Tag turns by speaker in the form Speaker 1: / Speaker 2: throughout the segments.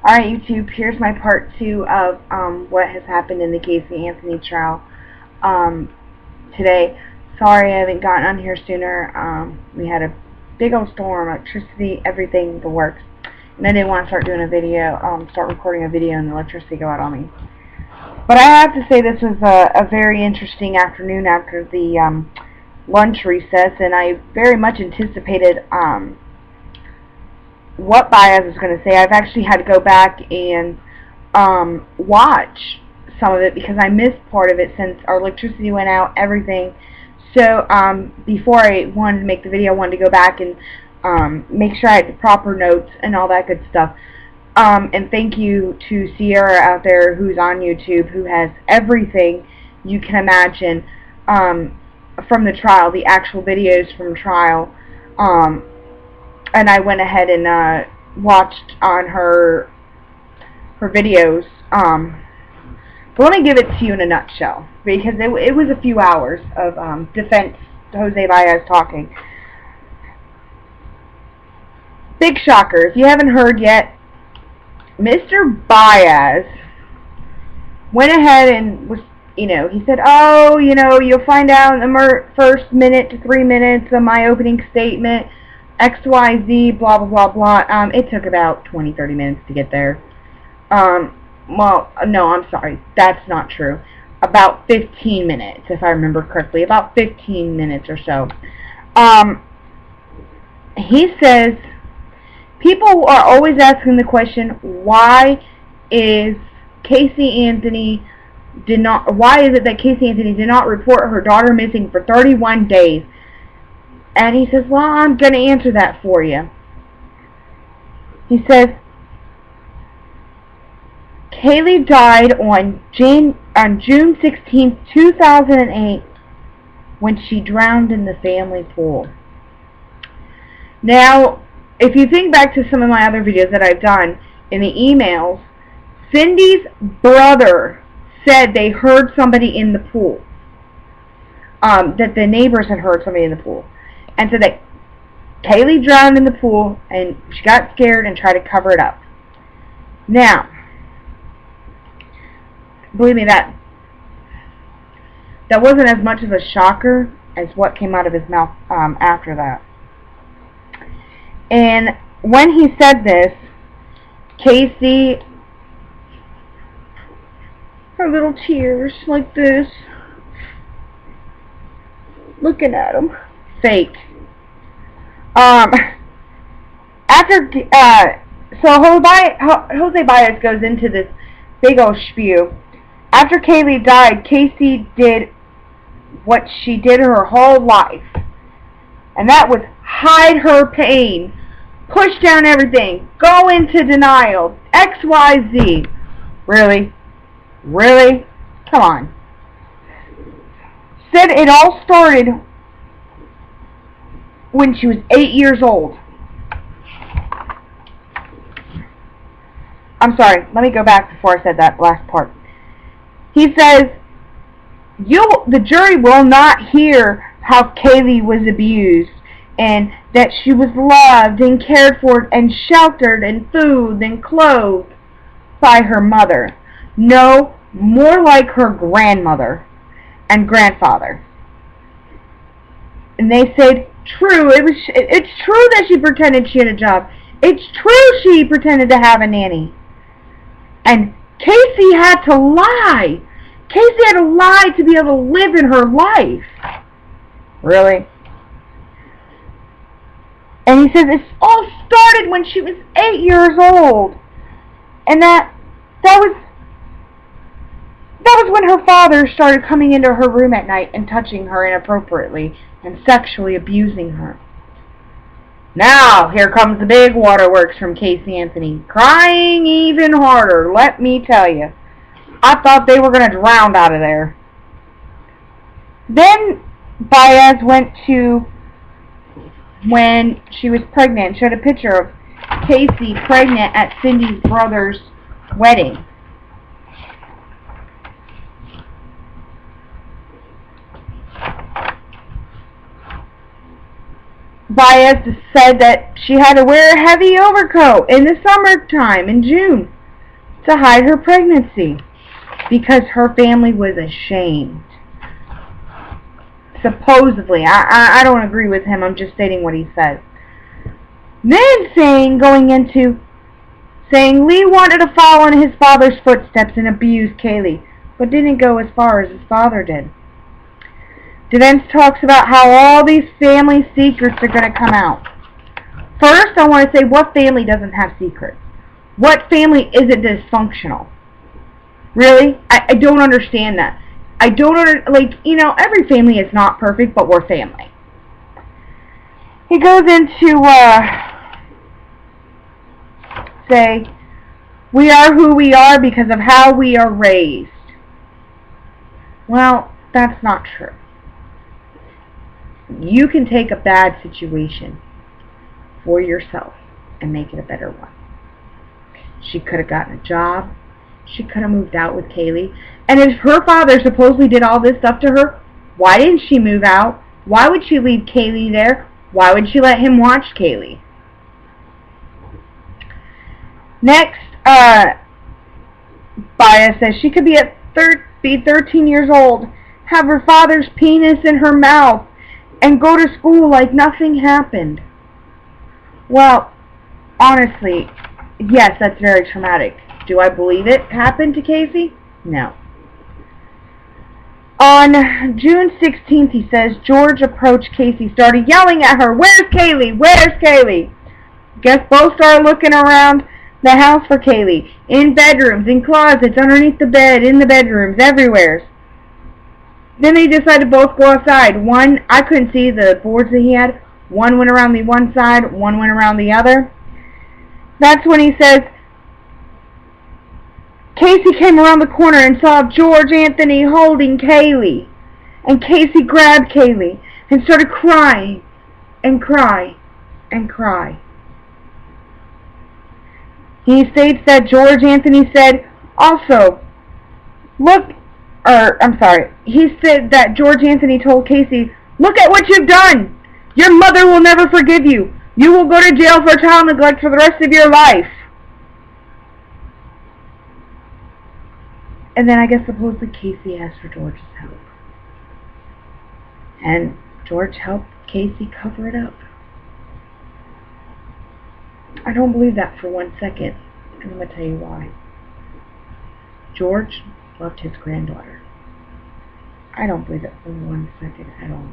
Speaker 1: Alright, YouTube, here's my part 2 of what has happened in the Casey Anthony trial today. Sorry I haven't gotten on here sooner. We had a big old storm, electricity, everything, the works. And I didn't want to start doing a video, start recording a video and the electricity go out on me. But I have to say this was a very interesting afternoon after the lunch recess, and I very much anticipated what Baez is going to say. I've actually had to go back and watch some of it because I missed part of it since our electricity went out, everything. So before I wanted to make the video, I wanted to go back and make sure I had the proper notes and all that good stuff. And thank you to Sierra out there who's on YouTube, who has everything you can imagine from the trial, the actual videos from trial. And I went ahead and watched on her videos. But let me give it to you in a nutshell, because it was a few hours of defense Jose Baez talking. Big shocker. If you haven't heard yet, Mr. Baez went ahead and was, he said, oh, you'll find out in the first minute to 3 minutes of my opening statement, XYZ, blah, blah, blah, blah. It took about 20-30 minutes to get there. Well, no, I'm sorry. That's not true. About 15 minutes, if I remember correctly. About 15 minutes or so. He says, people are always asking the question, why is it that Casey Anthony did not report her daughter missing for 31 days? And he says, well, I'm going to answer that for you. He says, Kaylee died on June 16, 2008, when she drowned in the family pool. Now, if you think back to some of my other videos that I've done in the emails, Cindy's brother said they heard somebody in the pool. That the neighbors had heard somebody in the pool. And so that Kaylee drowned in the pool and she got scared and tried to cover it up. Now, believe me, that wasn't as much of a shocker as what came out of his mouth after that. And when he said this, Casey, her little tears like this, looking at him, fake. So Jose Baez goes into this big old spew. After Kaylee died, Casey did what she did her whole life, and that was hide her pain, push down everything, go into denial, XYZ. Really? Really? Come on. Said it all started when she was 8 years old. I'm sorry, let me go back before I said that last part. He says, the jury will not hear how Kaylee was abused and that she was loved and cared for and sheltered and food and clothed by her mother. No, more like her grandmother and grandfather. And they said, true, it's true that she pretended she had a job. It's true she pretended to have a nanny. And Casey had to lie. Casey had to lie to be able to live in her life. Really? And he says it all started when she was 8 years old. And that was when her father started coming into her room at night and touching her inappropriately and sexually abusing her. Now, here comes the big waterworks from Casey Anthony. Crying even harder, let me tell you. I thought they were going to drown out of there. Then Baez went to when she was pregnant, showed a picture of Casey pregnant at Cindy's brother's wedding. Baez said that she had to wear a heavy overcoat in the summertime in June to hide her pregnancy because her family was ashamed. Supposedly. I don't agree with him. I'm just stating what he says. Then saying Lee wanted to follow in his father's footsteps and abuse Kaylee, but didn't go as far as his father did. Defense talks about how all these family secrets are going to come out. First, I want to say, what family doesn't have secrets? What family isn't dysfunctional? Really? I don't understand that. I don't every family is not perfect, but we're family. He goes into, say, we are who we are because of how we are raised. Well, that's not true. You can take a bad situation for yourself and make it a better one. She could have gotten a job. She could have moved out with Kaylee. And if her father supposedly did all this stuff to her, why didn't she move out? Why would she leave Kaylee there? Why would she let him watch Kaylee? Next, Baez says she could be 13 years old, have her father's penis in her mouth, and go to school like nothing happened. Well, honestly, yes, that's very traumatic. Do I believe it happened to Casey? No. On June 16th, he says, George approached Casey, started yelling at her, "Where's Kaylee? Where's Kaylee?" Guess both started looking around the house for Kaylee. In bedrooms, in closets, underneath the bed, in the bedrooms, everywhere. Then they decided to both go outside. One, I couldn't see the boards that he had. One went around the one side, one went around the other. That's when he says, Casey came around the corner and saw George Anthony holding Kaylee. And Casey grabbed Kaylee and started crying and cry and cry. He states that George Anthony said, he said that George Anthony told Casey, "Look at what you've done. Your mother will never forgive you. You will go to jail for child neglect for the rest of your life." And then I guess supposedly Casey asked for George's help. And George helped Casey cover it up. I don't believe that for 1 second. And I'm going to tell you why. George loved his granddaughter. I don't believe it for 1 second at all.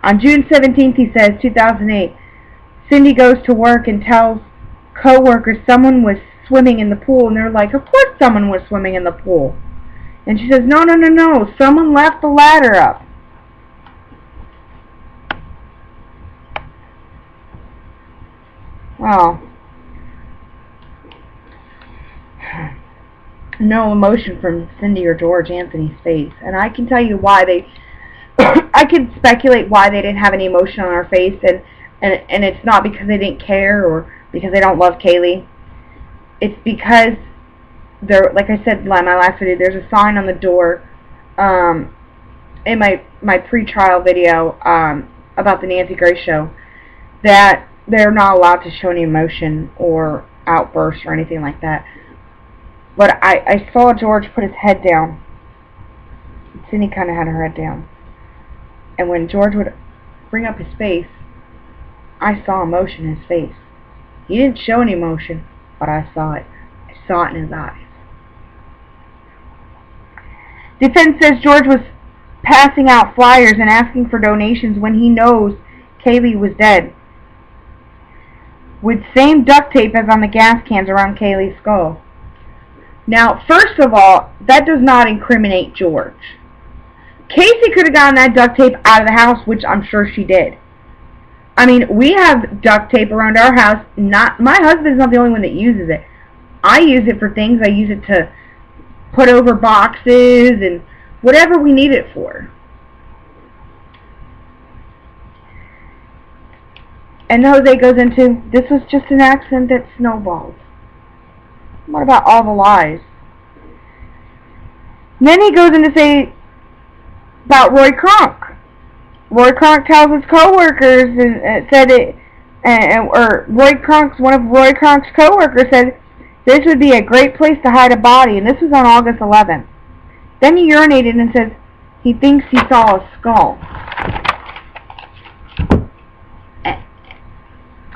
Speaker 1: On June 17th, he says, 2008, Cindy goes to work and tells co-workers someone was swimming in the pool, and they're like, "Of course someone was swimming in the pool." And she says, no, someone left the ladder up. Well, no emotion from Cindy or George Anthony's face. And I can tell you why I can speculate why they didn't have any emotion on her face, and it's not because they didn't care or because they don't love Kaylee. It's because like I said in my last video, there's a sign on the door in my pre-trial video about the Nancy Grace show that they're not allowed to show any emotion or outbursts or anything like that. But I saw George put his head down. Cindy kind of had her head down. And when George would bring up his face, I saw emotion in his face. He didn't show any emotion, but I saw it. I saw it in his eyes. Defense says George was passing out flyers and asking for donations when he knows Kaylee was dead, with same duct tape as on the gas cans around Kaylee's skull. Now, first of all, that does not incriminate George. Casey could have gotten that duct tape out of the house, which I'm sure she did. I mean, we have duct tape around our house. My husband's not the only one that uses it. I use it for things. I use it to put over boxes and whatever we need it for. And Jose goes into, this was just an accident that snowballed. What about all the lies? And then he goes in to say about Roy Kronk. Roy Kronk tells his co-workers, and said it, or one of Roy Kronk's co-workers said this would be a great place to hide a body, and this was on August 11th. Then he urinated and says he thinks he saw a skull.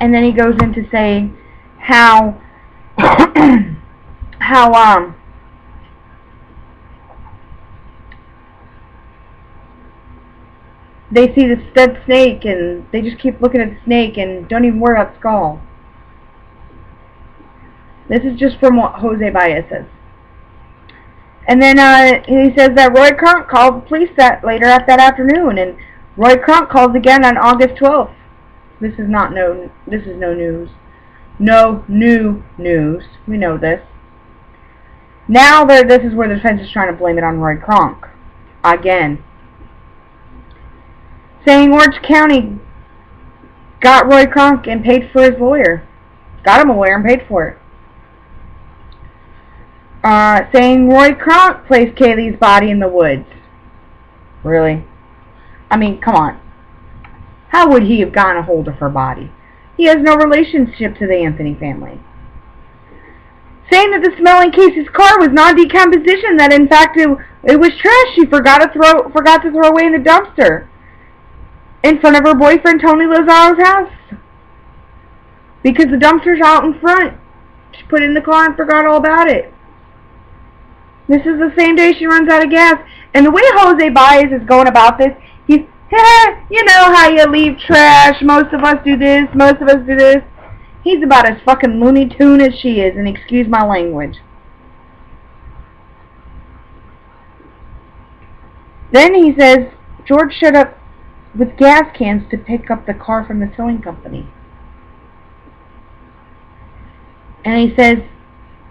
Speaker 1: And then he goes into saying how they see this dead snake and they just keep looking at the snake and don't even worry about the skull. This is just from what Jose Baez says. And then he says that Roy Kronk called the police later that afternoon, and Roy Kronk calls again on August 12th. This is no news. No new news. We know this. Now this is where the defense is trying to blame it on Roy Kronk. Again. Saying Orange County got Roy Kronk and paid for his lawyer. Got him a lawyer and paid for it. Saying Roy Kronk placed Kaylee's body in the woods. Really? I mean, come on. How would he have gotten a hold of her body? He has no relationship to the Anthony family. Saying that the smell in Casey's car was non-decomposition, that in fact it was trash she forgot to throw away in the dumpster in front of her boyfriend Tony Lozano's house. Because the dumpster's out in front. She put it in the car and forgot all about it. This is the same day she runs out of gas. And the way Jose Baez is going about this, he's, you know how you leave trash, most of us do this, most of us do this. He's about as fucking Looney Tune as she is, and excuse my language. Then he says, George showed up with gas cans to pick up the car from the towing company. And he says,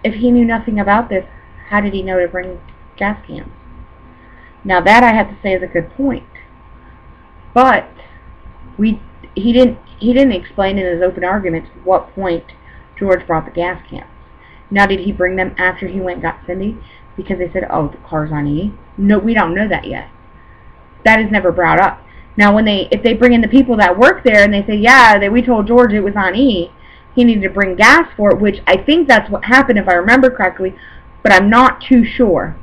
Speaker 1: if he knew nothing about this, how did he know to bring gas cans? Now that I have to say is a good point. But he didn't explain in his open arguments what point George brought the gas cans. Now did he bring them after he went and got Cindy? Because they said, oh, the car's on E? No, we don't know that yet. That is never brought up. Now if they bring in the people that work there and they say, yeah, we told George it was on E, he needed to bring gas for it, which I think that's what happened if I remember correctly, but I'm not too sure.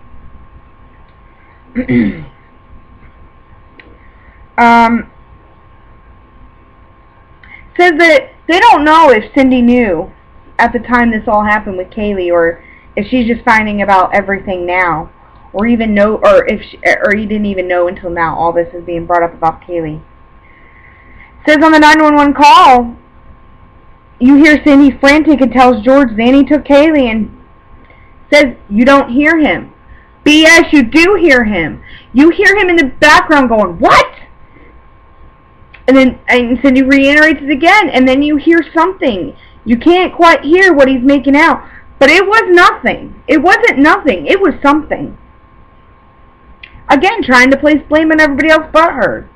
Speaker 1: Says that they don't know if Cindy knew at the time this all happened with Kaylee, or if she's just finding about everything now, or even know, or he didn't even know until now all this is being brought up about Kaylee. Says on the 911 call, you hear Cindy frantic and tells George Zanny took Kaylee, and says you don't hear him. BS, you do hear him. You hear him in the background going, what? And Cindy reiterates it again, and then you hear something. You can't quite hear what he's making out. But it was nothing. It wasn't nothing. It was something. Again, trying to place blame on everybody else but her.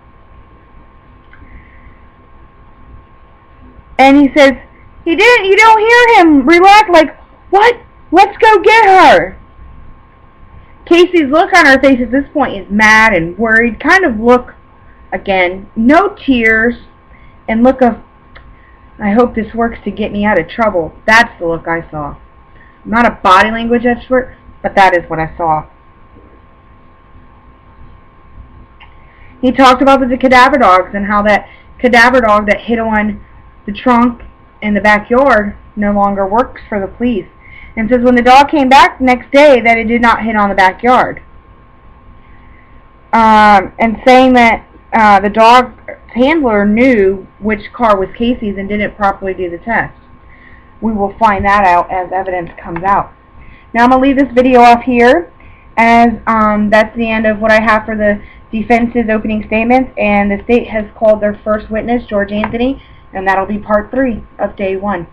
Speaker 1: And he says, you don't hear him. Relax, like, what? Let's go get her. Casey's look on her face at this point is mad and worried. Kind of look, again, no tears, and look of, I hope this works to get me out of trouble. That's the look I saw. I'm not a body language expert, but that is what I saw. He talked about the cadaver dogs and how that cadaver dog that hit on the trunk in the backyard no longer works for the police. And says when the dog came back the next day that it did not hit on the backyard. And saying that the dog handler knew which car was Casey's and didn't properly do the test. We will find that out as evidence comes out. Now I'm going to leave this video off here, as that's the end of what I have for the defense's opening statements, and the state has called their first witness, George Anthony, and that'll be part 3 of day 1.